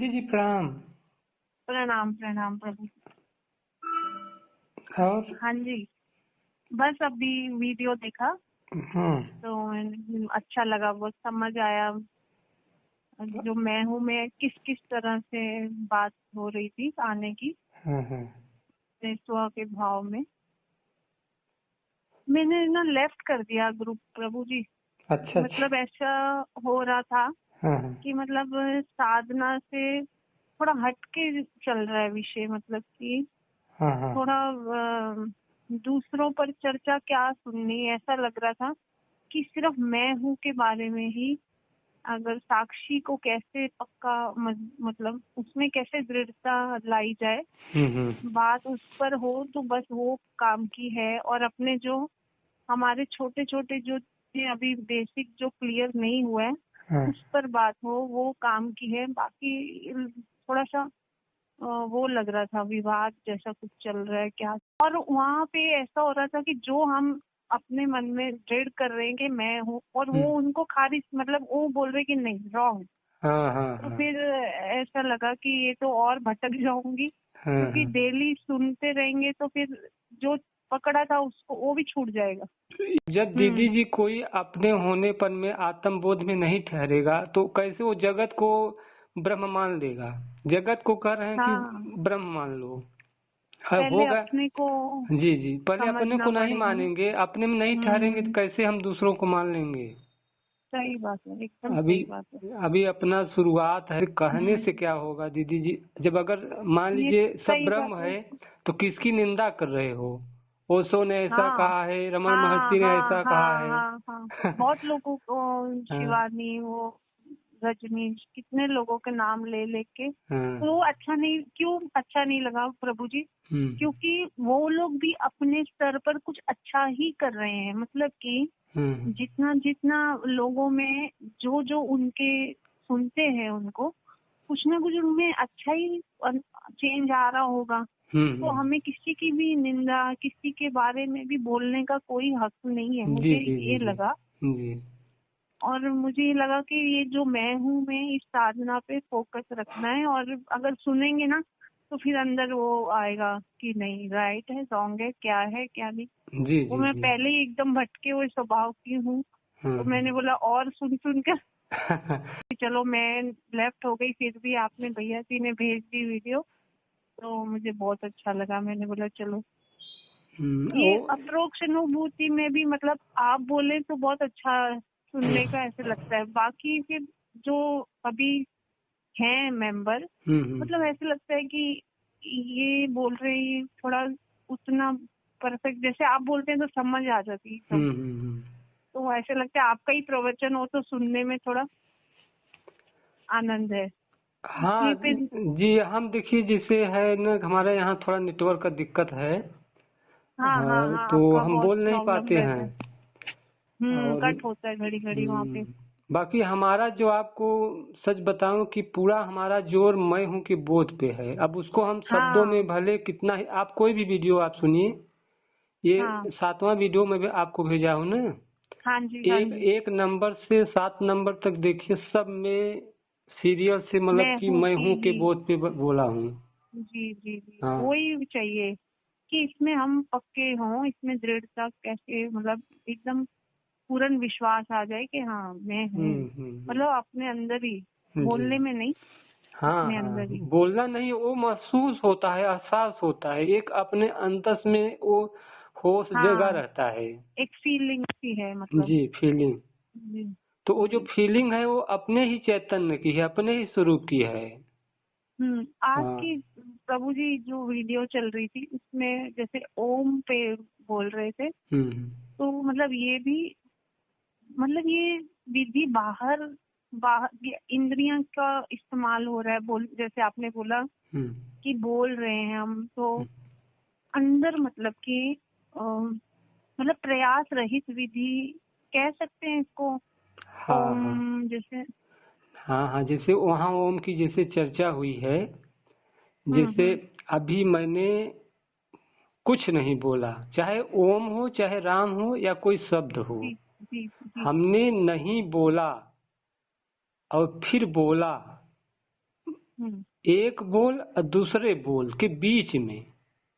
दीदी जी प्रणाम। प्रणाम प्रणाम प्रभु। और हाँ जी, बस अभी वीडियो देखा तो अच्छा लगा, बहुत समझ आया जो मैं हूँ, मैं किस किस तरह से बात हो रही थी आने की स्व के भाव में। मैंने ना लेफ्ट कर दिया ग्रुप प्रभु जी। अच्छा मतलब ऐसा हो रहा था कि मतलब साधना से थोड़ा हटके चल रहा है विषय, मतलब कि थोड़ा दूसरों पर चर्चा क्या सुननी, ऐसा लग रहा था कि सिर्फ मैं हूँ के बारे में ही, अगर साक्षी को कैसे पक्का मतलब उसमें कैसे दृढ़ता लाई जाए, बात उस पर हो तो बस वो काम की है। और अपने जो हमारे छोटे छोटे जो अभी बेसिक जो क्लियर नहीं हुआ है उस पर बात हो, वो काम की है। बाकी थोड़ा सा वो लग रहा था विवाद जैसा कुछ चल रहा है क्या। और वहाँ पे ऐसा हो रहा था कि जो हम अपने मन में दृढ़ कर रहे हैं कि मैं हूँ, और वो उनको खारिज, मतलब वो बोल रहे कि नहीं, रॉन्ग। तो फिर ऐसा लगा कि ये तो और भटक जाऊंगी, क्योंकि डेली सुनते रहेंगे तो फिर जो पकड़ा था उसको वो भी छूट जाएगा। जब दीदी जी कोई अपने होनेपन में आत्मबोध में नहीं ठहरेगा तो कैसे वो जगत को ब्रह्म मान लेगा। जगत को कह रहे हैं कि ब्रह्म मान लो, पहले होगा अपने को जी पहले अपने को नहीं मानेंगे, अपने में नहीं ठहरेंगे तो कैसे हम दूसरों को मान लेंगे। सही बात है, एकदम सही बात है। अभी अपना शुरुआत है, कहने से क्या होगा दीदी जी। जब अगर मान लीजिए सब ब्रह्म है तो किसकी निंदा कर रहे हो। ओशो ने ऐसा कहा है, रमन महर्षि ने ऐसा कहा है। बहुत लोगों को, शिवानी, वो रजनीश, कितने लोगों के नाम ले लेके तो अच्छा नहीं, क्यों अच्छा नहीं लगा प्रभु जी? क्योंकि वो लोग भी अपने स्तर पर कुछ अच्छा ही कर रहे हैं। मतलब कि जितना जितना लोगों में जो जो उनके सुनते हैं, उनको कुछ ना कुछ उनमें अच्छा ही चेंज आ रहा होगा। तो हमें किसी की भी निंदा, किसी के बारे में भी बोलने का कोई हक नहीं है, मुझे ये लगा। और मुझे ये लगा कि ये जो मैं हूँ, मैं इस साधना पे फोकस रखना है। और अगर सुनेंगे ना तो फिर अंदर वो आएगा कि नहीं, राइट है, रॉन्ग है, क्या है क्या नहीं। वो मैं पहले ही एकदम भटके हुए स्वभाव की हूँ, तो मैंने बोला और सुन सुन कर चलो मैं लेफ्ट हो गई। फिर भी आपने भैया जी ने भेज दी वीडियो तो मुझे बहुत अच्छा लगा। मैंने बोला चलो ये अप्रोक्ष अनुभूति में भी, मतलब आप बोले तो बहुत अच्छा सुनने का ऐसे लगता है। बाकी फिर जो अभी हैं मेंबर, मतलब ऐसे लगता है कि ये बोल रहे हैं थोड़ा उतना परफेक्ट, जैसे आप बोलते हैं तो समझ आ जाती है। तो ऐसे लगता है आपका ही प्रवचन हो तो सुनने में थोड़ा आनंद है। हाँ जी, हम देखिए जैसे है ना, हमारे यहाँ थोड़ा नेटवर्क का दिक्कत है। तो हम बोल नहीं पाते हैं, कट होता है घड़ी घड़ी वहाँ पे। बाकी हमारा जो आपको सच बताऊं कि पूरा हमारा जोर मैं हूँ कि बोध पे है। अब उसको हम शब्दों में भले कितना ही, आप कोई भी वीडियो आप सुनिए, ये 7वां वीडियो में भी आपको भेजा हूँ ना। एक नंबर से 7 नंबर तक देखिए, सब में सीरियल से मतलब कि मैं हूँ के बोध पे बोला हूँ। जी जी जी, वही चाहिए कि इसमें हम पक्के हों, इसमें दृढ़ता कैसे, मतलब एकदम पूर्ण विश्वास आ जाए कि हाँ मैं हूँ, मतलब अपने अंदर ही, बोलने में नहीं, अपने अंदर ही। बोलना नहीं, वो महसूस होता है, एहसास होता है, एक अपने अंतस में वो होश जगह रहता है, एक फीलिंग सी है, मतलब जी फीलिंग। तो वो जो फीलिंग है वो अपने ही चैतन्य की है, अपने ही स्वरूप की है। आज की प्रभु जी जो वीडियो चल रही थी उसमें जैसे ओम पे बोल रहे थे, तो मतलब ये भी, मतलब ये विधि बाहर इंद्रियां का इस्तेमाल हो रहा है। जैसे आपने बोला कि बोल रहे हैं हम, तो अंदर मतलब कि मतलब प्रयास रहित विधि कह सकते हैं इसको। ओम जैसे जैसे वहाँ ओम की जैसे चर्चा हुई है, जैसे अभी मैंने कुछ नहीं बोला, चाहे ओम हो, चाहे राम हो, या कोई शब्द हो, हमने नहीं बोला और फिर बोला, एक बोल और दूसरे बोल के बीच में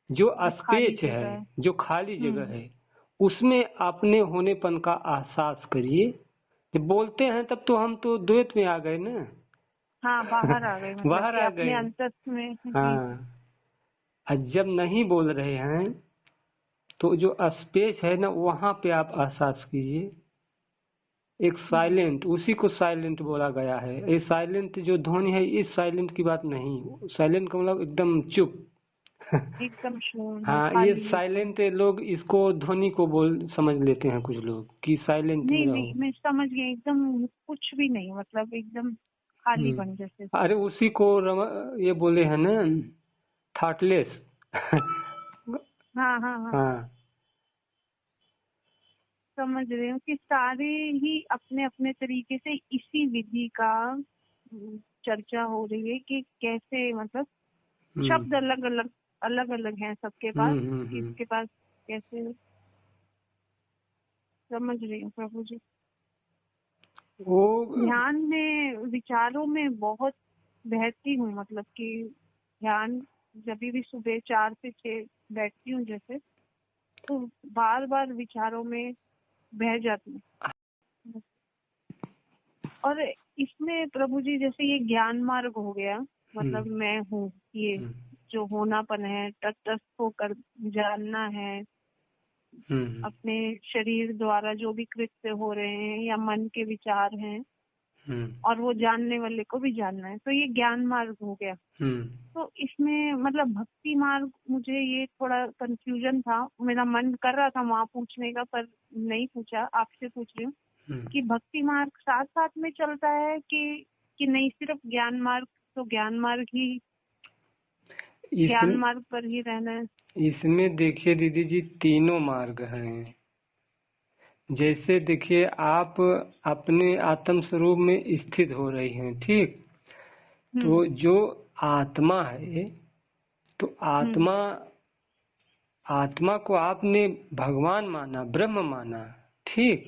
जो स्पेस है, जो खाली जगह है, उसमें अपने होनेपन का एहसास करिए। जब बोलते हैं तब तो हम तो द्वैत में आ गए ना। हाँ, बाहर आ गए, मतलब बाहर आ अपने गए। अंतर में। हाँ, और जब नहीं बोल रहे हैं तो जो स्पेस है ना, वहाँ पे आप एहसास कीजिए। एक साइलेंट, उसी को साइलेंट बोला गया है। ये साइलेंट जो ध्वनि है, इस साइलेंट की बात नहीं। साइलेंट का मतलब एकदम चुप। एकदम शून्य। हाँ, ये साइलेंट लोग इसको ध्वनि को समझ लेते हैं कुछ लोग कि साइलेंट में रहो। नहीं, मैं समझ गई, एकदम कुछ भी नहीं, मतलब एकदम खाली बन जैसे। अरे उसी को ये बोले हैं ना, थॉटलेस। हाँ हाँ हाँ, हाँ, समझ रही हूँ कि सारे ही अपने अपने तरीके से इसी विधि का चर्चा हो रही है कि कैसे, मतलब शब्द अलग अलग हैं सबके पास, किसके पास कैसे। समझ रही हूँ प्रभु जी। वो ध्यान में, विचारों में बहुत बहती हूँ, मतलब कि ध्यान जब भी सुबह 4 से 6 बैठती हूँ जैसे, तो बार बार विचारों में बह जाती हूँ। और इसमें प्रभु जी जैसे ये ज्ञान मार्ग हो गया, मतलब मैं हूँ, ये जो होनापन है, तटस्थ होकर जानना है, अपने शरीर द्वारा जो भी कृत्य हो रहे हैं या मन के विचार हैं, और वो जानने वाले को भी जानना है, तो ये ज्ञान मार्ग हो गया। तो इसमें मतलब भक्ति मार्ग, मुझे ये थोड़ा कंफ्यूजन था, मेरा मन कर रहा था वहाँ पूछने का, पर नहीं पूछा, आपसे पूछ रही हूँ कि भक्ति मार्ग साथ साथ में चलता है कि नहीं, सिर्फ ज्ञान मार्ग, तो ज्ञान मार्ग ही, ज्ञान मार्ग पर ही रहना है। इसमें देखिए दीदी जी, तीनों मार्ग हैं। जैसे देखिए, आप अपने आत्म स्वरूप में स्थित हो रही हैं, ठीक। तो जो आत्मा है, तो आत्मा को आपने भगवान माना, ब्रह्म माना, ठीक।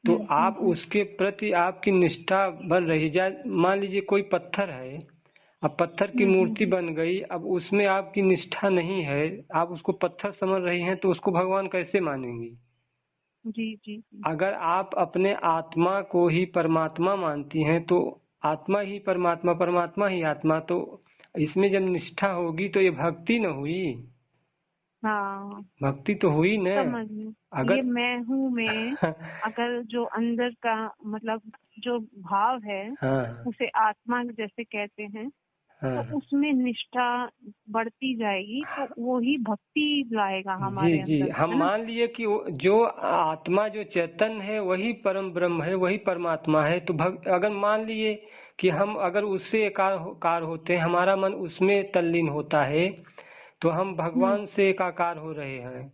तो आप उसके प्रति आपकी निष्ठा बन रही। जाए मान लीजिए कोई पत्थर है, अब पत्थर की मूर्ति बन गई, अब उसमें आपकी निष्ठा नहीं है, आप उसको पत्थर समझ रही हैं, तो उसको भगवान कैसे मानेंगी? जी जी। अगर आप अपने आत्मा को ही परमात्मा मानती हैं, तो आत्मा ही परमात्मा, परमात्मा ही आत्मा, तो इसमें जब निष्ठा होगी तो ये भक्ति न हुई। हाँ, भक्ति तो हुई न। अगर ये मैं हूँ, मैं अगर जो अंदर का मतलब जो भाव है, हाँ, उसे आत्मा जैसे कहते हैं, तो उसमें निष्ठा बढ़ती जाएगी, तो वो ही भक्ति लाएगा हमारे अंदर। जी, हम मान लिए कि जो आत्मा, जो चैतन्य है, वही परम ब्रह्म है, वही परमात्मा है। तो अगर मान लिए कि हम अगर उससे एकाकार होते हैं, हमारा मन उसमें तल्लीन होता है, तो हम भगवान से एकाकार हो रहे हैं।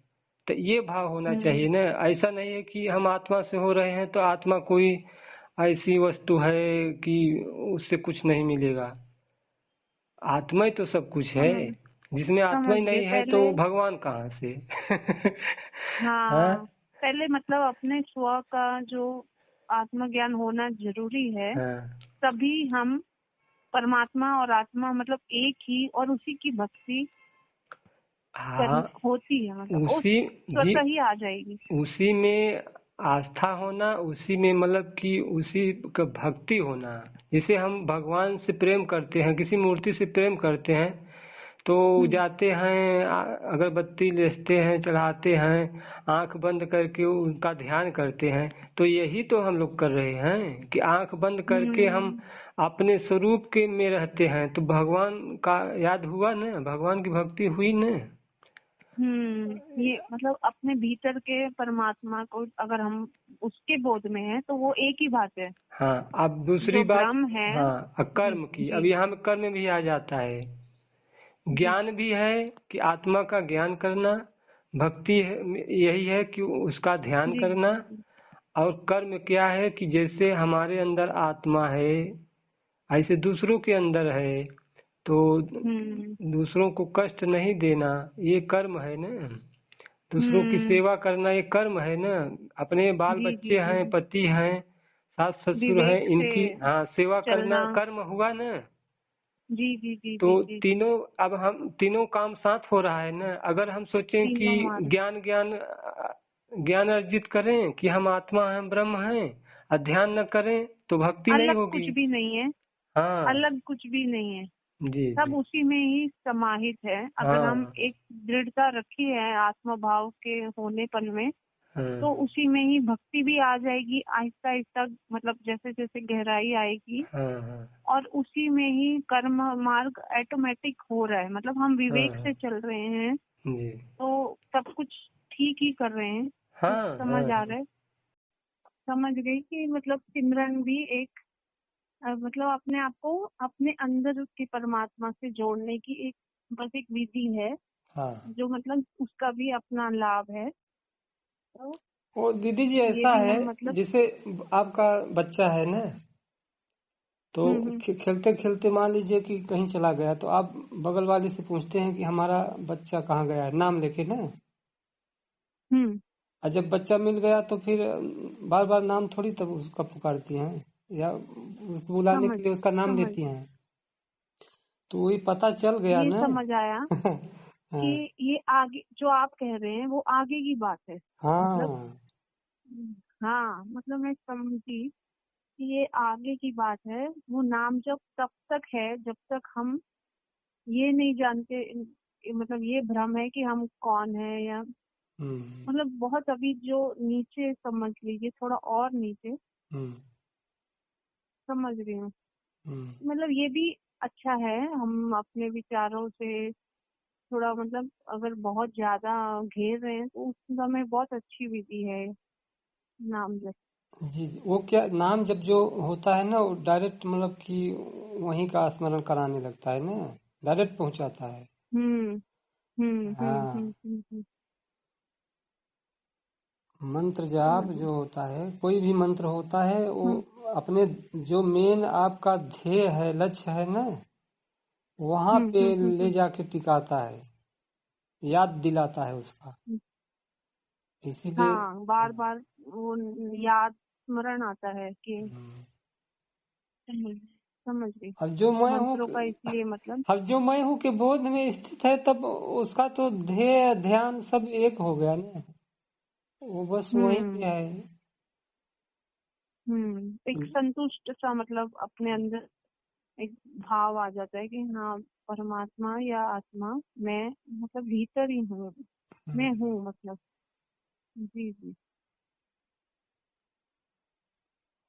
तो ये भाव होना चाहिए ना। ऐसा नहीं है कि हम आत्मा से हो रहे हैं तो आत्मा कोई ऐसी वस्तु है कि उससे कुछ नहीं मिलेगा। आत्मा ही तो सब कुछ है। जिसमें आत्मा ही नहीं है तो भगवान कहाँ से? हाँ, पहले मतलब अपने स्व का जो आत्मज्ञान होना जरूरी है, तभी हम परमात्मा और आत्मा मतलब एक ही, और उसी की भक्ति होती है, मतलब उसी स्वतः ही आ जाएगी। उसी में आस्था होना, उसी में मतलब कि उसी का भक्ति होना। जैसे हम भगवान से प्रेम करते हैं, किसी मूर्ति से प्रेम करते हैं, तो जाते हैं, अगरबत्ती लेते हैं, चढ़ाते हैं, आंख बंद करके उनका ध्यान करते हैं। तो यही तो हम लोग कर रहे हैं कि आंख बंद करके हम अपने स्वरूप के में रहते हैं। तो भगवान का याद हुआ ना, भगवान की भक्ति हुई ना। ये मतलब अपने भीतर के परमात्मा को अगर हम उसके बोध में हैं, तो वो एक ही बात है। हाँ, अब दूसरी बात है, हाँ, कर्म की। अब यहाँ में कर्म भी आ जाता है। ज्ञान भी है कि आत्मा का ज्ञान करना, भक्ति है, यही है कि उसका ध्यान करना। और कर्म क्या है कि जैसे हमारे अंदर आत्मा है, ऐसे दूसरों के अंदर है, तो दूसरों को कष्ट नहीं देना, ये कर्म है ना। दूसरों की सेवा करना, ये कर्म है ना। अपने बाल बच्चे हैं, पति हैं, सास ससुर हैं, इनकी सेवा करना कर्म हुआ ना। जी जी जी तो जी। तीनों, अब हम तीनों काम साथ हो रहा है ना। अगर हम सोचें कि ज्ञान ज्ञान ज्ञान अर्जित करें कि हम आत्मा हैं, ब्रह्म हैं, और ध्यान न करें तो भक्ति नहीं अलग होगी। कुछ भी नहीं है। हाँ, अलग कुछ भी नहीं है। जी सब जी। उसी में ही समाहित है। अगर हम एक दृढ़ता रखी है आत्मा भाव के होनेपन में, तो उसी में ही भक्ति भी आ जाएगी आहिस्ता आहिस्ता, मतलब जैसे जैसे गहराई आएगी। और उसी में ही कर्म मार्ग ऑटोमेटिक हो रहा है, मतलब हम विवेक से चल रहे हैं तो सब कुछ ठीक ही कर रहे हैं। समझ आ रहा है। समझ गई कि मतलब सिमरन भी एक मतलब अपने आप को अपने अंदर के परमात्मा से जोड़ने की एक बस एक विधि है। जो मतलब उसका भी अपना लाभ है। तो वो दीदी जी ऐसा है, मतलब जैसे आपका बच्चा है ना, तो खेलते खेलते मान लीजिए कि कहीं चला गया, तो आप बगल वाले से पूछते हैं कि हमारा बच्चा कहाँ गया है, नाम लेके ना। और जब बच्चा मिल गया तो फिर बार बार नाम थोड़ी तब उसका पुकारती हैं, या उसको बुलाने के लिए उसका नाम लेती हैं। तो वही पता चल गया ये ना। समझ आया कि ये आगे जो आप कह रहे हैं वो आगे की बात है। मतलब हाँ, मतलब मैं समझी कि ये आगे की बात है। वो नाम जब तब तक है जब तक हम ये नहीं जानते, मतलब ये भ्रम है कि हम कौन है, या मतलब बहुत अभी जो नीचे समझ लीजिए, थोड़ा और नीचे समझ रही हूँ। मतलब ये भी अच्छा है, हम अपने विचारों से थोड़ा मतलब अगर बहुत ज्यादा घेर रहे हैं तो उस समय बहुत अच्छी विधि है नाम जप। जी, वो क्या नाम जब जो होता है ना, वो डायरेक्ट मतलब कि वहीं का स्मरण कराने लगता है ना, डायरेक्ट पहुंचाता है। मंत्र जाप जो होता है, कोई भी मंत्र होता है, वो अपने जो मेन आपका ध्येय है, लक्ष्य है ना, वहां पे ले जाके टिकाता है, याद दिलाता है उसका। इसीलिए बार बार वो याद स्मरण आता है कि समझ गई। अब जो मैं हूँ, इसलिए मतलब अब जो मैं हूँ के बोध में स्थित है, तब उसका तो ध्येय ध्यान सब एक हो गया ना, वो बस वहीं पे है। एक संतुष्ट सा, मतलब अपने अंदर एक भाव आ जाता है कि हाँ, परमात्मा या आत्मा मैं मतलब भीतर ही हूँ, मैं हूँ मतलब। जी जी।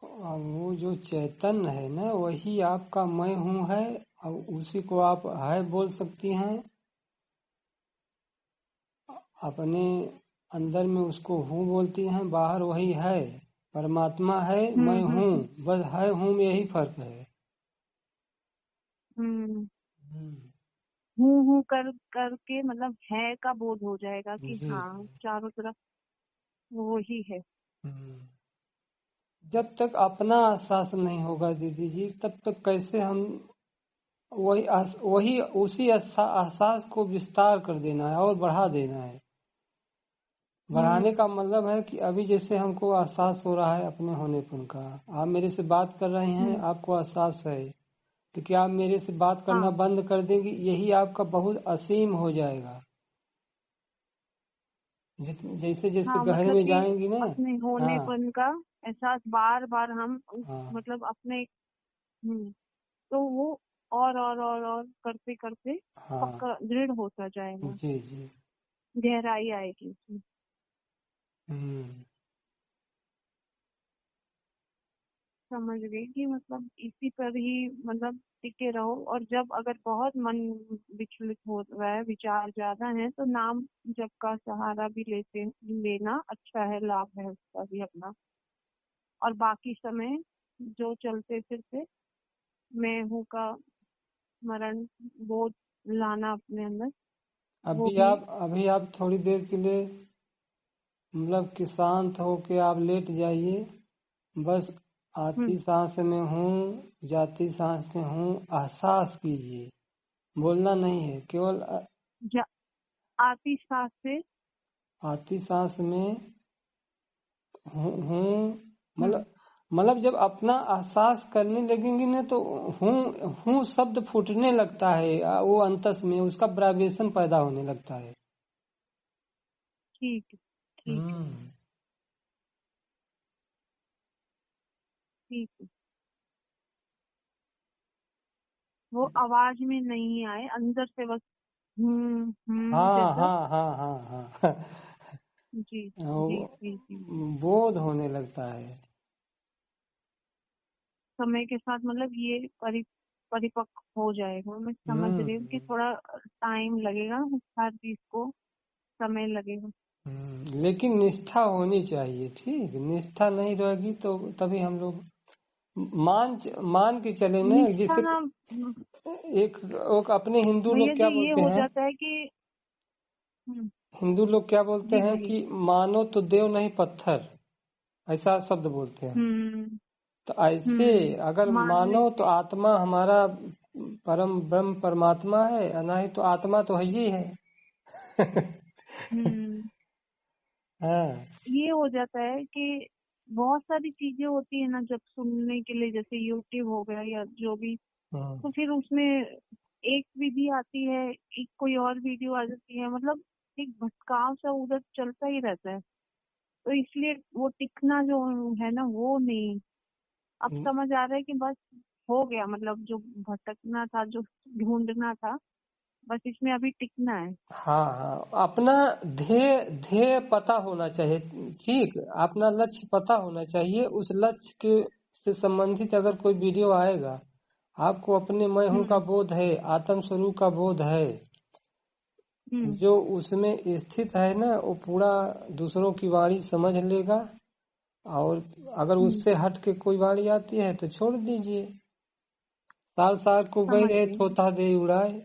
वो जो चैतन्य है ना, वही आपका मैं हूँ है, और उसी को आप है बोल सकती हैं। अपने अंदर में उसको हूँ बोलती हैं, बाहर वही है, परमात्मा है, मैं हूँ, बस है हूँ में यही फर्क है। हूँ कर करके मतलब है का बोध हो जाएगा कि हाँ, चारों तरफ वो ही है। जब तक अपना एहसास नहीं होगा दीदी जी, तब तक कैसे हम वही उसी एहसास को विस्तार कर देना है और बढ़ा देना है। बढ़ाने का मतलब है कि अभी जैसे हमको एहसास हो रहा है अपने होनेपन का, आप मेरे से बात कर रहे हैं, आपको एहसास है, तो क्या आप मेरे से बात करना बंद कर देंगे? यही आपका बहुत असीम हो जाएगा। जैसे जैसे गहरे मतलब में जाएंगी ना, अपने होनेपन का एहसास बार बार हम मतलब अपने तो वो और करते करते पक्का दृढ़ होता जाएगा। जी जी, गहराई आएगी उसमें। समझ गई कि मतलब इसी पर ही मतलब टिके रहो। और जब अगर बहुत मन विचलित हो रहा है, विचार ज्यादा है, तो नाम जप का सहारा भी लेना अच्छा है, लाभ है उसका भी अपना। और बाकी समय जो चलते फिरते मैं हूँ का स्मरण बोध लाना अपने अंदर। अभी आप थोड़ी देर के लिए मतलब कि शांत होके आप लेट जाइए, बस आती सांस में हूँ, जाती सांस में हूँ, एहसास कीजिए, बोलना नहीं है, केवल आती सांस से, आती सांस में हूँ मतलब मतलब जब अपना एहसास करने लगेंगे ना तो हूँ शब्द फूटने लगता है, वो अंतस में उसका वाइब्रेशन पैदा होने लगता है। ठीक है, ठीक है, ठीक है। वो आवाज में नहीं आए, अंदर से बस हाँ जैसा। हाँ हाँ हाँ हाँ जी जी वो जी जी। बोध होने लगता है समय के साथ मतलब ये परिपक्व हो जाएगा। मैं समझ रही हूँ कि थोड़ा टाइम लगेगा, हर चीज को समय लगेगा। लेकिन निष्ठा होनी चाहिए। ठीक, निष्ठा नहीं रहेगी तो तभी हम लोग मान के चले ना। निष्ठा जिसे ना एक अपने हिंदू भैया लोग जी, क्या ये बोलते हो हैं, जाता है कि हिंदू लोग क्या बोलते जी हैं बोलिए। कि मानो तो देव नहीं पत्थर, ऐसा शब्द बोलते हैं। हम्म तो ऐसे अगर मान मानो तो लेते। आत्मा हमारा परम ब्रह्म परमात्मा है, नहीं तो आत्मा तो है ही है। हम्म हाँ ये हो जाता है कि बहुत सारी चीजें होती है ना, जब सुनने के लिए, जैसे यूट्यूब हो गया या जो भी, हाँ तो फिर उसमें एक विधि आती है, एक कोई और वीडियो आ जाती है, मतलब एक भटकाव सा उधर चलता ही रहता है। तो इसलिए वो टिकना जो है ना, वो नहीं। अब समझ आ रहा है कि बस हो गया, मतलब जो भटकना था, जो ढूंढना था, बस इसमें अभी टिकना है। हाँ हाँ, अपना ध्येय ध्येय पता होना चाहिए। ठीक, अपना लक्ष्य पता होना चाहिए। उस लक्ष्य के से संबंधित अगर कोई वीडियो आएगा, आपको अपने मैं हूँ का हम्म बोध है, आत्म स्वरूप का बोध है, हम्म जो उसमें स्थित है ना, वो पूरा दूसरों की वाणी समझ लेगा। और अगर हम्म उससे हट के कोई वाणी आती है तो छोड़ दीजिए। साल साल को गई समझ रहे गई, तोता दे उड़ाए।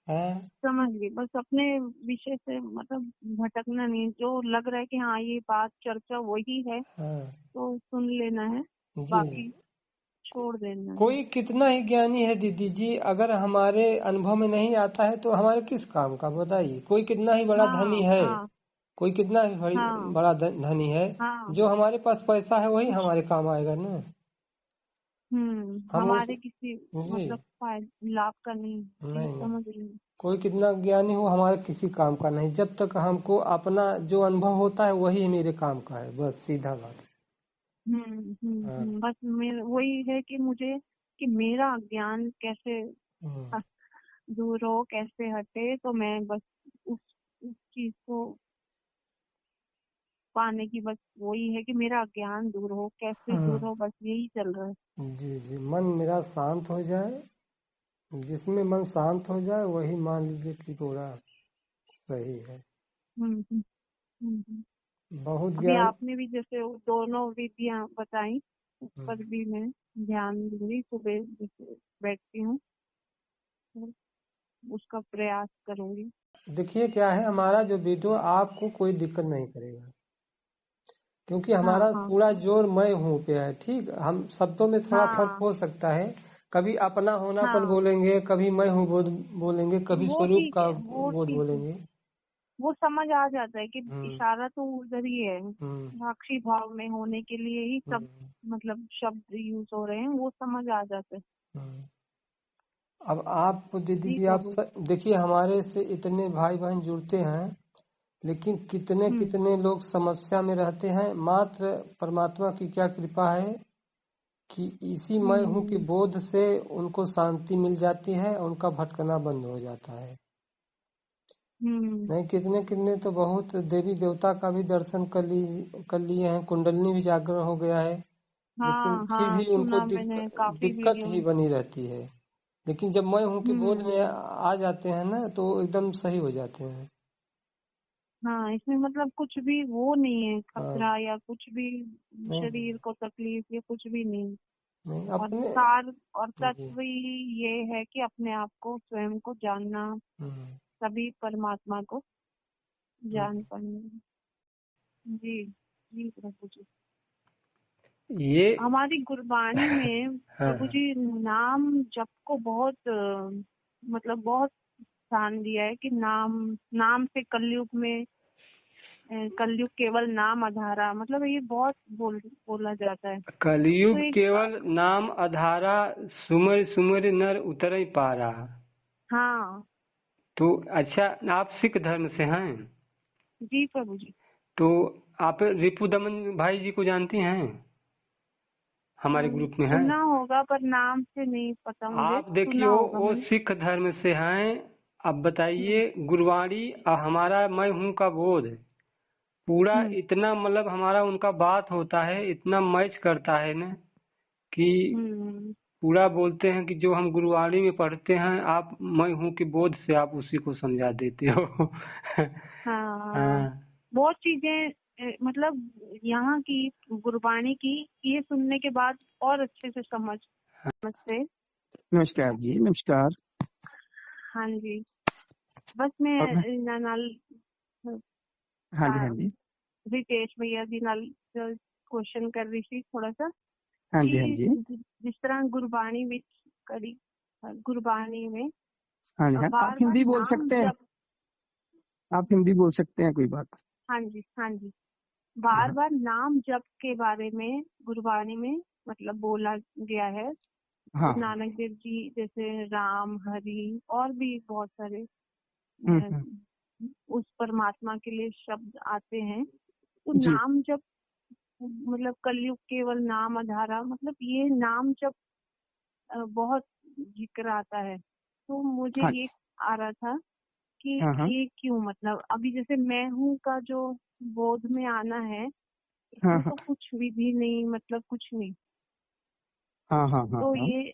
हाँ समझ गई। बस अपने विषय से मतलब भटकना नहीं, जो लग रहा है कि हाँ ये बात चर्चा वही है हाँ तो सुन लेना है, जी। बाकी छोड़ देना है। कोई कितना ही ज्ञानी है दीदी जी, अगर हमारे अनुभव में नहीं आता है तो हमारे किस काम का, बताइए। कोई कितना ही बड़ा धनी हाँ है, हाँ कोई कितना ही हाँ बड़ा धनी है, हाँ। जो हमारे पास पैसा है वही कुछ हमारे काम आएगा ना। हम उस हमारे किसी जी मतलब लाभ का नहीं। जी नहीं नहीं, समझ रही हूँ। कोई कितना ज्ञानी हो हमारे किसी काम का नहीं, जब तक हमको अपना जो अनुभव होता है वही मेरे काम का है, बस सीधा बात है। हाँ बस वही है कि मुझे, कि मेरा ज्ञान कैसे हम्म, दूर हो, कैसे हटे, तो मैं बस उस उस चीज को पाने की, बस वही है कि मेरा ज्ञान दूर हो, कैसे दूर हाँ, हो, बस यही चल रहा है। जी जी, मन मेरा शांत हो जाए। जिसमें मन शांत हो जाए वही मान लीजिए कि पूरा सही है। हम्म हम्म हम्म। बहुत अभी ज्ञान। आपने भी जैसे वो दोनों विधियां बताई, उस हम्म, पर भी मैं ध्यान दूंगी। सुबह जैसे बैठती हूँ तो उसका प्रयास करूंगी। देखिए क्या है, हमारा जो वीडियो आपको कोई दिक्कत नहीं करेगा, क्योंकि हाँ हमारा हाँ पूरा जोर मैं हूँ पे है। ठीक, हम शब्दों में थोड़ा फर्क हाँ हो सकता है, कभी अपना होनापन हाँ। बोलेंगे, कभी मैं हूँ बोध बोलेंगे, कभी वो स्वरूप ठीक का है, वो बोध ठीक है। बोलेंगे। वो समझ आ जाता है कि हम्म इशारा तो उधर ही है, हम्म साक्षी भाव में होने के लिए ही सब हम्म मतलब शब्द यूज हो रहे हैं, वो समझ आ जाता है। हम्म। अब आप दीदी जी जी, आप प्रभु। देखिए, हमारे से इतने भाई बहन जुड़ते हैं, लेकिन कितने हम्म कितने लोग समस्या में रहते हैं। मात्र परमात्मा की क्या कृपा है कि इसी मैं हूँ के हम्म बोध से उनको शांति मिल जाती है, उनका भटकना बंद हो जाता है। हम्म। नहीं, कितने कितने तो बहुत देवी देवता का भी दर्शन कर लिए हैं, कुंडलनी भी जागरण हो गया है, लेकिन हाँ फिर हाँ, भी उनको सुना मैंने काफी दिक्कत वीडियो ही में। बनी रहती है। लेकिन जब मैं हूँ कि बोध में हम्म। आ जाते हैं ना तो एकदम सही हो जाते हैं। हाँ, इसमें मतलब कुछ भी वो नहीं है, हाँ खतरा या कुछ भी, नहीं शरीर को तकलीफ या कुछ भी नहीं। नहीं और अपने सार और जी तत्व ही ये है कि अपने आप को, स्वयं को जानना, हम्म, सभी परमात्मा को जान हम्म। पाना। जी जी प्रभु जी। ये हमारी गुरबानी में हाँ प्रभु हाँ जी नाम जप को बहुत मतलब बहुत स्थान दिया है कि नाम नाम से कलयुग में कलयुग केवल नाम आधारा, मतलब ये बहुत बोला जाता है। कलयुग केवल नाम आधारा, सुमर सुमर नर उतर पारा। हाँ। तो अच्छा, आप सिख धर्म से हैं? जी प्रभु जी। तो आप रिपु दमन भाई जी को जानती हैं? हमारे ग्रुप में है। सुना होगा पर नाम से नहीं पता मुझे। आप देखिए वो सिख धर्म से हैं। अब बताइए, गुरबाणी हमारा मैं हूँ का बोध पूरा इतना, मतलब हमारा उनका बात होता है, इतना मैच करता है ना कि पूरा बोलते हैं कि जो हम गुरबाणी में पढ़ते हैं, आप मैं हूँ कि बोध से आप उसी को समझा देते हो। हाँ। बहुत चीजें मतलब यहाँ की गुरबाणी की ये सुनने के बाद और अच्छे से समझते। नमस्कार जी। नमस्कार। हाँ जी, बस मैं नाल हाँ जी, हाँ जी, रितेश भैया जी नाल क्वेश्चन कर रही थी थोड़ा सा। हाँ जी, हाँ जी। जिस तरह गुरबाणी में करी, गुरबाणी में हाँ जी, हाँ। आप हिंदी बोल सकते हैं? आप हिंदी बोल सकते हैं, कोई बात? हाँ जी, हाँ जी। बार बार नाम जप के बारे में गुरबाणी में मतलब बोला गया है। हाँ। नानक देव जी जैसे राम, हरि और भी बहुत सारे उस परमात्मा के लिए शब्द आते हैं। तो नाम जप मतलब कलयुग केवल नाम आधारा, मतलब ये नाम जप बहुत जिक्र आता है। तो मुझे ये आ रहा था कि ये क्यों, मतलब अभी जैसे मैं हूँ का जो बोध में आना है, तो कुछ विधि नहीं, मतलब कुछ नहीं। तो ये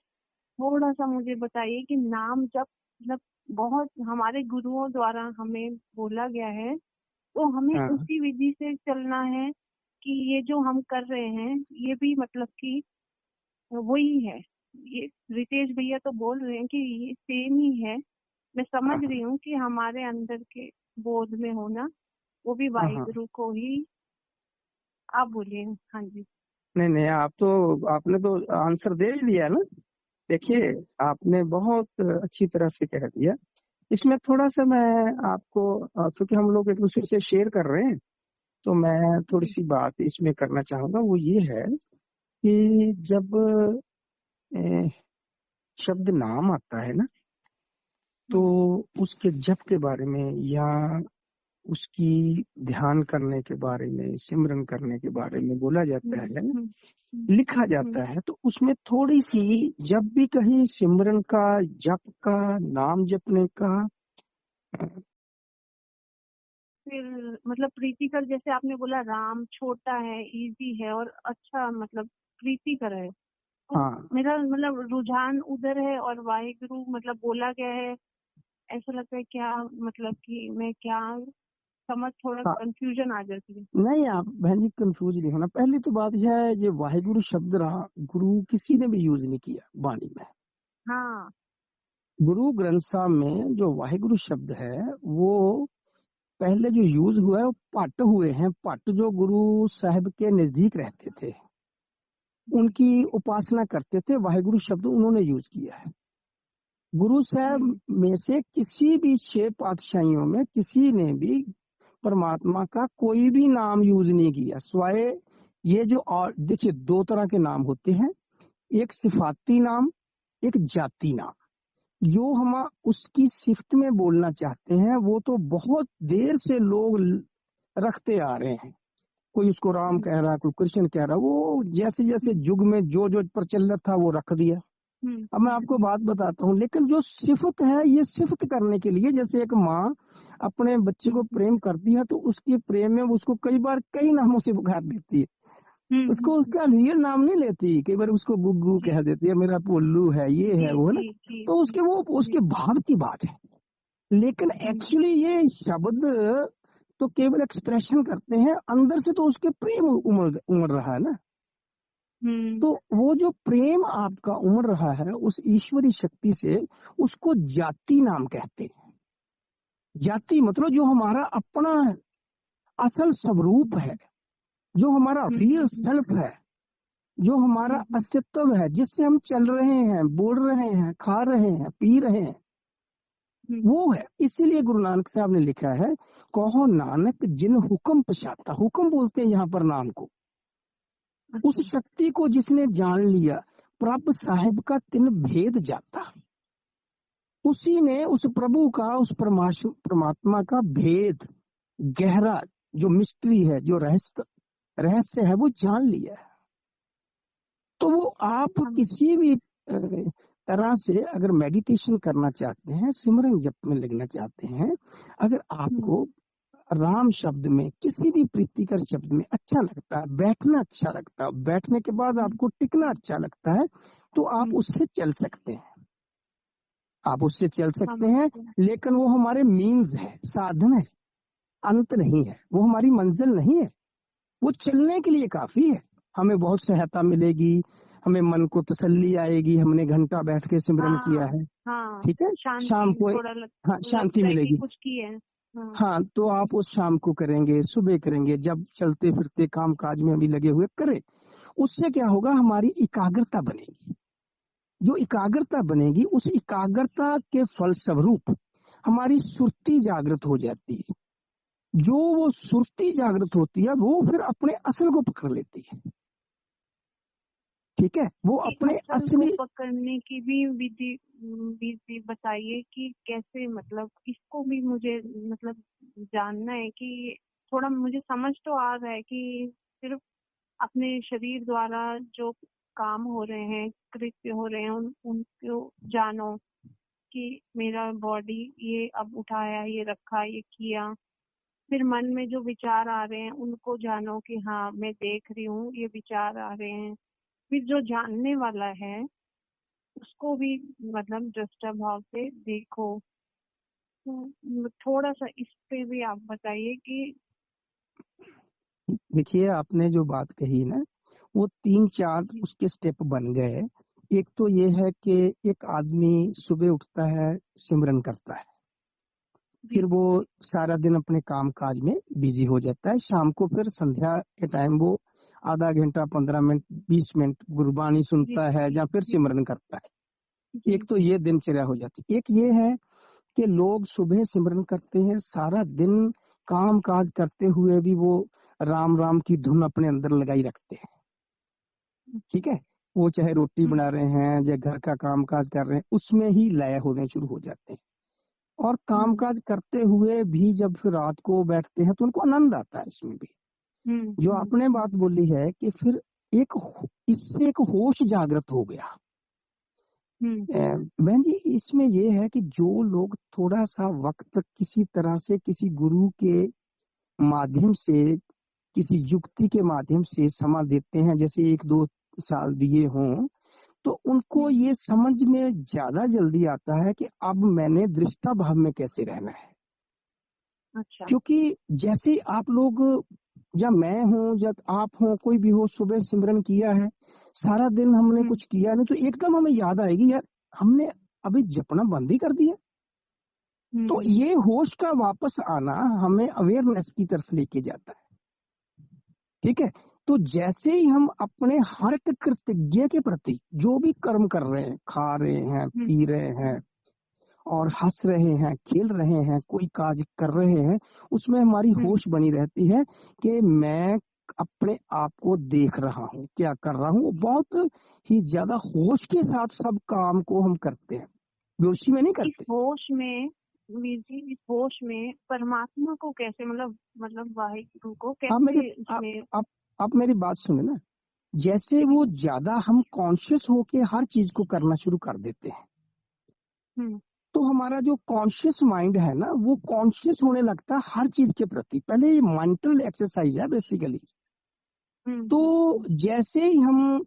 थोड़ा सा मुझे बताइए कि नाम जप मतलब बहुत हमारे गुरुओं द्वारा हमें बोला गया है, तो हमें उसी विधि से चलना है कि ये जो हम कर रहे हैं ये भी मतलब कि वही है। ये रितेश भैया तो बोल रहे हैं कि ये सेम ही है। मैं समझ रही हूँ कि हमारे अंदर के बोध में होना वो भी वाहिगुरु को ही। आप बोलिए। हाँ जी। नहीं, आपने तो आंसर दे ही दिया ना। देखिए, आपने बहुत अच्छी तरह से कह दिया। इसमें थोड़ा सा मैं आपको, क्योंकि हम लोग एक दूसरे से शेयर कर रहे हैं, तो मैं थोड़ी सी बात इसमें करना चाहूंगा। वो ये है कि जब शब्द नाम आता है ना, तो उसके जप के बारे में या उसकी ध्यान करने के बारे में, सिमरन करने के बारे में बोला जाता है, लिखा जाता है। तो उसमें थोड़ी सी, जब भी कहीं सिमरन का, जप का, नाम जपने का, फिर मतलब प्रीतिकर, जैसे आपने बोला राम छोटा है, इजी है और अच्छा मतलब प्रीतिकर है। तो मेरा मतलब रुझान उधर है और वाहिगुरु मतलब बोला गया है, ऐसा लगता है क्या, मतलब कि मैं क्या समझ, थोड़ा कंफ्यूजन आ जाती है। नहीं, आप बहन जी कंफ्यूज नहीं होना। पहली तो बात यह है, ये वाहिगुरु शब्द रहा, गुरु किसी ने भी यूज नहीं किया वाणी में। हाँ। गुरु ग्रंथ साहब में जो वाहिगुरु शब्द है, वो पहले जो यूज हुआ है वो पट हुए हैं। पट जो गुरु साहब के नजदीक रहते थे, उनकी उपासना करते थे, वाहिगुरु शब्द उन्होंने यूज किया है। गुरु साहब में से किसी भी 6 पातशाहियों में किसी ने भी परमात्मा का कोई भी नाम यूज नहीं किया स्वाय ये जो। और देखिए, 2 तरह के नाम होते हैं, एक सिफाती नाम, एक जाति नाम। जो हम उसकी सिफत में बोलना चाहते हैं वो तो बहुत देर से लोग रखते आ रहे हैं। कोई उसको राम कह रहा है, कोई कृष्ण कह रहा है, वो जैसे जैसे युग में जो जो प्रचलित था वो रख दिया। अब मैं आपको बात बताता हूँ, लेकिन जो सिफत है, ये सिफत करने के लिए, जैसे एक माँ अपने बच्चे को प्रेम करती है तो उसके प्रेम में उसको कई बार कई नामों से पुकार देती है। उसको उसका रियल नाम नहीं लेती, कई बार उसको गुग्गू कह देती है, मेरा पोल्लू है, ये है वो ना। तो उसके भाव की बात है। लेकिन एक्चुअली ये शब्द तो केवल एक्सप्रेशन करते हैं, अंदर से तो उसके प्रेम उमड़ रहा है ना। तो वो जो प्रेम आपका उमड़ रहा है उस ईश्वरी शक्ति से, उसको जाति नाम कहते हैं। जाति मतलब जो हमारा अपना असल स्वरूप है, जो हमारा रियल सेल्फ है, जो हमारा अस्तित्व है, जिससे हम चल रहे हैं, बोल रहे हैं, खा रहे हैं, पी रहे हैं, वो है। इसीलिए गुरु नानक साहब ने लिखा है, कहो नानक जिन हुक्म पछाता। हुक्म बोलते हैं यहाँ पर नाम को, उस शक्ति को जिसने जान लिया, प्रभ साहिब का तिन भेद जाता। उसी ने उस प्रभु का, उस परमात्मा का भेद, गहरा जो मिस्ट्री है, जो रहस्य है, वो जान लिया है। तो वो आप किसी भी तरह से अगर मेडिटेशन करना चाहते हैं, सिमरन जप में लगना चाहते हैं, अगर आपको राम शब्द में, किसी भी प्रीतिकर शब्द में अच्छा लगता है, बैठना अच्छा लगता है, बैठने के बाद आपको टिकना अच्छा लगता है, तो आप उससे चल सकते हैं, आप उससे चल सकते हैं। लेकिन वो हमारे मीन्स है, साधन है, अंत नहीं है, वो हमारी मंजिल नहीं है। वो चलने के लिए काफी है, हमें बहुत सहायता मिलेगी, हमें मन को तसल्ली आएगी, हमने घंटा बैठ के सिमरन किया है, ठीक है, शाम को शांति मिलेगी, कुछ किया है। हाँ, तो आप उस शाम को करेंगे, सुबह करेंगे, जब चलते फिरते काम काज में अभी लगे हुए करें। उससे क्या होगा, हमारी एकाग्रता बनेगी। जो एकाग्रता बनेगी, उस एकाग्रता के फल स्वरूप हमारी सुरती जागृत हो जाती है। जो वो सुरती जागृत होती है, वो फिर अपने असल को पकड़ लेती है, ठीक है। वो अपने असली पकड़ने की भी विधि बताइए कि कैसे, मतलब इसको भी मुझे मतलब जानना है कि थोड़ा मुझे समझ तो आ रहा है कि सिर्फ अपने शरीर द्वारा जो काम हो रहे हैं, कृत्य हो रहे हैं, उनको जानो कि मेरा बॉडी ये अब उठाया, ये रखा, ये किया। फिर मन में जो विचार आ रहे हैं उनको जानो कि हाँ मैं देख रही हूँ, ये विचार आ रहे हैं। फिर जो जानने वाला है उसको भी मतलब दृष्टा भाव से देखो। तो थोड़ा सा इस पे भी आप बताइए कि देखिए, आपने जो बात कही ना, वो 3-4 उसके स्टेप बन गए। एक तो ये है कि एक आदमी सुबह उठता है, सिमरन करता है, फिर वो सारा दिन अपने काम काज में बिजी हो जाता है। शाम को फिर संध्या के टाइम वो आधा घंटा, 15 मिनट, 20 मिनट गुरबानी सुनता है या फिर सिमरन करता है। एक तो ये दिनचर्या हो जाती है। एक ये है कि लोग सुबह सिमरन करते हैं, सारा दिन काम काज करते हुए भी वो राम राम की धुन अपने अंदर लगाई रखते हैं, ठीक है। वो चाहे रोटी बना रहे हैं या घर का काम काज कर रहे हैं, उसमें ही लय होने शुरू हो जाते हैं। और काम काज करते हुए भी जब फिर रात को बैठते हैं तो उनको आनंद आता है इसमें भी। जो आपने बात बोली है कि फिर इससे एक होश जागृत हो गया। बहन जी, इसमें ये है कि जो लोग थोड़ा सा वक्त किसी तरह से किसी गुरु के माध्यम से, किसी युक्ति के माध्यम से समा देते हैं, जैसे 1-2 साल दिए हों, तो उनको ये समझ में ज्यादा जल्दी आता है कि अब मैंने दृष्टा भाव में कैसे रहना है। अच्छा। क्योंकि जैसे आप लोग, या मैं हूँ या आप हो, कोई भी हो, सुबह सिमरन किया है, सारा दिन हमने कुछ किया नहीं, तो एकदम हमें याद आएगी, यार हमने अभी जपना बंद ही कर दिया। तो ये होश का वापस आना हमें अवेयरनेस की तरफ लेके जाता है, ठीक है। तो जैसे ही हम अपने हर कृतज्ञ के प्रति जो भी कर्म कर रहे हैं, खा रहे हैं, पी रहे हैं और हंस रहे हैं, खेल रहे हैं, कोई काज कर रहे हैं, उसमें हमारी होश बनी रहती है कि मैं अपने आप को देख रहा हूँ, क्या कर रहा हूँ। बहुत ही ज्यादा होश के साथ सब काम को हम करते हैं, बेहोशी में नहीं करते। इस होश में परमात्मा को कैसे, मतलब वाहिगुरु को कैसे आप मेरी बात सुने ना, जैसे वो ज्यादा हम कॉन्शियस होके हर चीज को करना शुरू कर देते हैं, तो हमारा जो कॉन्शियस माइंड है ना, वो कॉन्शियस होने लगता है हर चीज के प्रति। पहले ये मेंटल एक्सरसाइज है बेसिकली। तो जैसे ही हम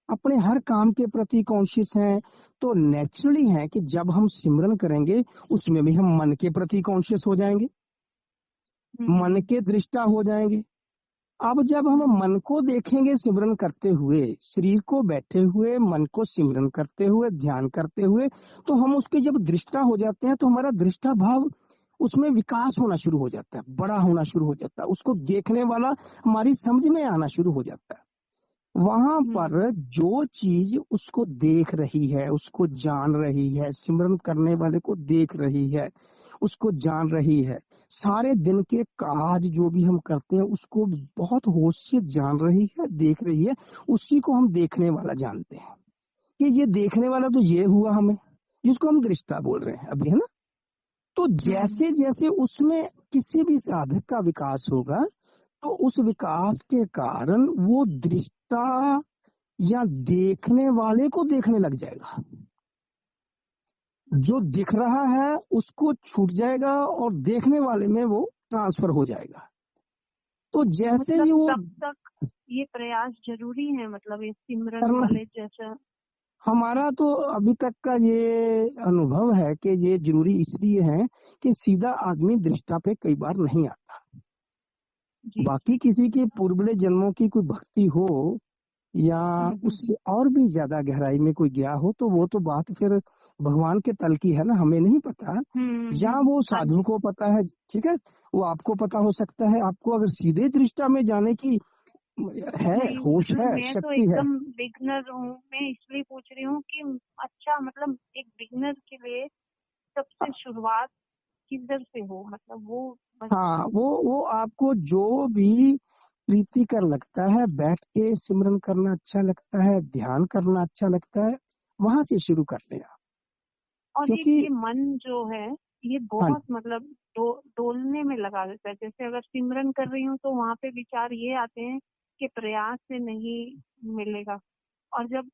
अपने हर काम के प्रति कॉन्शियस हैं, तो नेचुरली है कि जब हम सिमरन करेंगे उसमें भी हम मन के प्रति कॉन्शियस हो जाएंगे, मन के दृष्टा हो जाएंगे। अब जब हम मन को देखेंगे सिमरन करते हुए, शरीर को बैठे हुए, मन को सिमरन करते हुए, ध्यान करते हुए, तो हम उसके जब दृष्टा हो जाते हैं, तो हमारा दृष्टा भाव उसमें विकास होना शुरू हो जाता है, बड़ा होना शुरू हो जाता है, उसको देखने वाला हमारी समझ में आना शुरू हो जाता है। वहां पर जो चीज उसको देख रही है, उसको जान रही है, सिमरन करने वाले को देख रही है, उसको जान रही है, सारे दिन के काज जो भी हम करते हैं उसको बहुत होश से जान रही है, देख रही है, उसी को हम देखने वाला जानते हैं। कि ये देखने वाला तो ये हुआ हमें, जिसको हम दृष्टा बोल रहे हैं अभी, है ना। तो जैसे जैसे उसमें किसी भी साधक का विकास होगा तो उस विकास के कारण वो दृष्टा या देखने वाले को देखने लग जाएगा। जो दिख रहा है उसको छूट जाएगा और देखने वाले में वो ट्रांसफर हो जाएगा। तो जैसे ही वो तब तक ये प्रयास जरूरी है, मतलब ये सिमरन वाले जैसा। हमारा तो अभी तक का ये अनुभव है कि ये जरूरी इसलिए है कि सीधा आदमी दृष्टा पे कई बार नहीं आता। बाकी किसी के पूर्वले जन्मों की कोई भक्ति हो या उससे और भी ज्यादा गहराई में कोई गया हो तो वो तो बात फिर भगवान के तल की है ना, हमें नहीं पता। या वो साधु को पता है, ठीक है, वो आपको पता हो सकता है। आपको अगर सीधे दृष्टा में जाने की है, होश है, मैं शक्ति तो है। एकदम बिगनर हूँ, मैं इसलिए पूछ रही हूँ कि अच्छा, मतलब एक बिगनर के लिए सबसे शुरुआत किधर से हो, मतलब वो हाँ, वो आपको जो भी प्रीतिकर लगता है, बैठ के सिमरन करना अच्छा लगता है, ध्यान करना अच्छा लगता है, वहां से शुरू कर लेना। और क्योंकि ये मन जो है ये बहुत मतलब डोलने में लगा देता है। जैसे अगर सिमरन कर रही हूँ तो वहाँ पे विचार ये आते हैं कि प्रयास से नहीं मिलेगा, और जब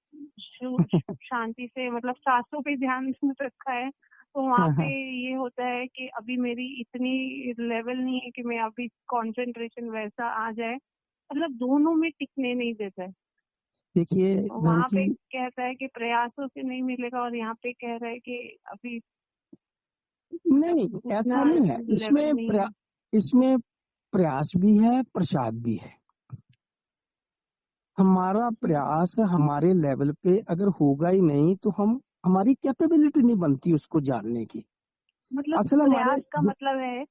शांति से मतलब सांसों पे ध्यान रखा है तो वहाँ पे ये होता है कि अभी मेरी इतनी लेवल नहीं है कि मैं अभी कंसंट्रेशन वैसा आ जाए, मतलब दोनों में टिकने नहीं देता है। देखिए वहाँ पे कहता है कि प्रयासों से नहीं मिलेगा और यहाँ पे कह रहा है कि अभी नहीं, ऐसा नहीं है। इसमें प्रयास भी है, प्रसाद भी है। हमारा प्रयास हमारे लेवल पे अगर होगा ही नहीं तो हमारी कैपेबिलिटी नहीं बनती उसको जानने की। मतलब असल प्रयास का मतलब है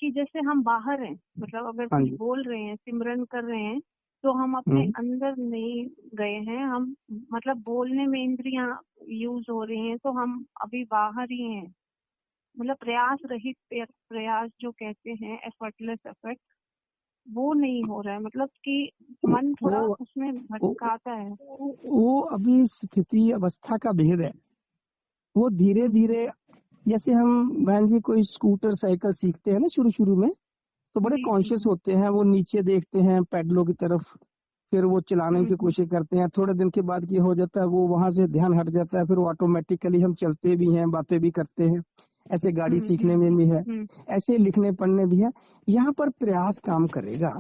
कि जैसे हम बाहर हैं, मतलब अगर कुछ बोल रहे हैं, सिमरन कर रहे हैं, तो हम अपने अंदर नहीं गए हैं, हम मतलब बोलने में इंद्रियां यूज हो रही हैं, तो हम अभी बाहर ही हैं। मतलब प्रयास रहित प्रयास जो कहते हैं, एफर्टलेस एफर्ट, वो नहीं हो रहा है। मतलब कि मन थोड़ा उसमें भटकाता है। वो अभी स्थिति अवस्था का भेद है। वो धीरे धीरे, जैसे हम बहन जी कोई स्कूटर साइकिल सीखते हैं ना, शुरू में तो बड़े कॉन्शियस होते हैं, वो नीचे देखते हैं पैडलों की तरफ, फिर वो चलाने की कोशिश करते हैं। थोड़े दिन के बाद ये हो जाता है, वो वहां से ध्यान हट जाता है, फिर वो ऑटोमेटिकली हम चलते भी हैं, बातें भी करते हैं। ऐसे गाड़ी सीखने में भी है, ऐसे लिखने पढ़ने भी है। यहाँ पर प्रयास काम करेगा,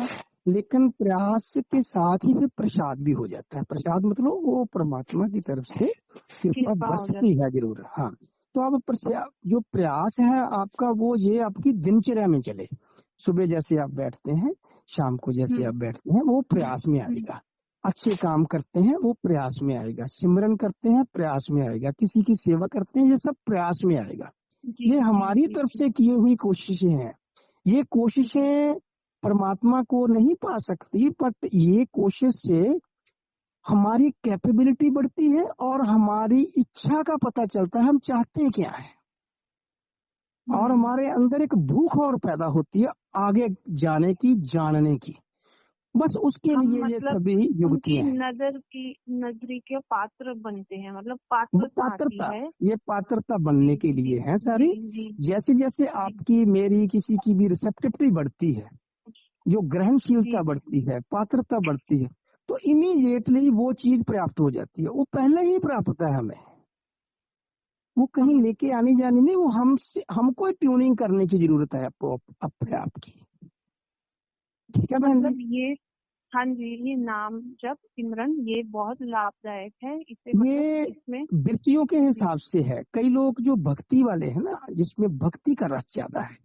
लेकिन प्रयास के साथ ही फिर प्रसाद भी हो जाता है। प्रसाद मतलब वो परमात्मा की तरफ से कृपा बरसती है जरूर। हाँ, तो अब जो प्रयास है आपका, वो ये आपकी दिनचर्या में चले। सुबह जैसे आप बैठते हैं, शाम को जैसे आप बैठते हैं, वो प्रयास में आएगा। अच्छे काम करते हैं वो प्रयास में आएगा, सिमरन करते हैं प्रयास में आएगा, किसी की सेवा करते हैं, ये सब प्रयास में आएगा। ये हमारी तरफ से की हुई कोशिशें हैं। ये कोशिशें परमात्मा को नहीं पा सकती, बट ये कोशिश से हमारी कैपेबिलिटी बढ़ती है और हमारी इच्छा का पता चलता है, हम चाहते क्या है, और हमारे अंदर एक भूख और पैदा होती है आगे जाने की, जानने की। बस उसके लिए ये सभी युक्तियां हैं। नजरी के पात्र बनते हैं, मतलब पात्रता है। ये पात्रता बनने के लिए है सारी। जैसे जैसे आपकी मेरी किसी की भी रिसेप्टिविटी बढ़ती है, जो ग्रहणशीलता बढ़ती है, पात्रता बढ़ती है, तो इमीडिएटली वो चीज प्राप्त हो जाती है। वो पहले ही प्राप्त है हमें, वो कहीं लेके आनी जानी नहीं, वो हमको ट्यूनिंग करने की जरूरत है अपने आप की। ठीक है बहन जी? ये हाँ जी, ये नाम जप सिमरन ये बहुत लाभदायक है। ये मतलब इसमें वृत्तियों के हिसाब से है। कई लोग जो भक्ति वाले हैं ना, जिसमें भक्ति का रस ज्यादा है,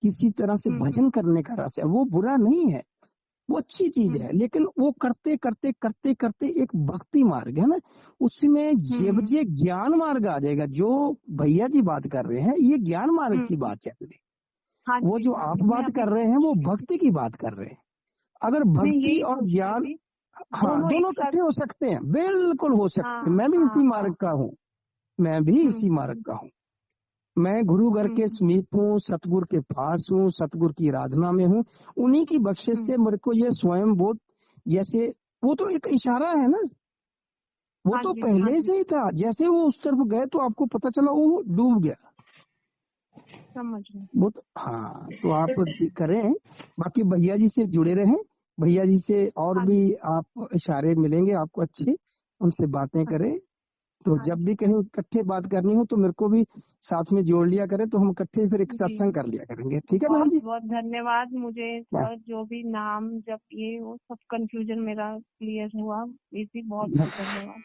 किसी तरह से भजन करने का रस है, वो बुरा नहीं है, वो अच्छी चीज है। लेकिन वो करते करते करते करते एक भक्ति मार्ग है ना, उसमें जब ये ज्ञान मार्ग आ जाएगा, जो भैया जी बात कर रहे हैं, ये ज्ञान मार्ग की बात चल रही है। वो जो आप बात कर रहे हैं वो भक्ति की बात कर रहे हैं। अगर भक्ति और ज्ञान, हाँ, दोनों इकट्ठे हो सकते हैं, बिल्कुल हो सकते हैं। मैं भी इसी मार्ग का हूँ, मैं भी इसी मार्ग का हूँ। मैं गुरु घर के समीप हूँ, सतगुरु के पास हूँ, सतगुरु की आराधना में हूँ। उन्हीं की बख्शिश से मेरे को ये स्वयं बोध, जैसे वो तो एक इशारा है ना, वो तो पहले से ही था। जैसे वो उस तरफ गए तो आपको पता चला वो डूब गया, समझ वो तो हाँ। तो आप करें, बाकी भैया जी से जुड़े रहें, भैया जी से और भी आप इशारे मिलेंगे आपको अच्छे, उनसे बातें करें। तो जब भी कहीं इकट्ठे बात करनी हो तो मेरे को भी साथ में जोड़ लिया करे, तो हम इकट्ठे फिर एक सत्संग कर लिया करेंगे। ठीक है बहन जी, बहुत धन्यवाद। मुझे सर जो भी नाम जब ये वो सब कंफ्यूजन मेरा क्लियर हुआ, इसी बहुत धन्यवाद।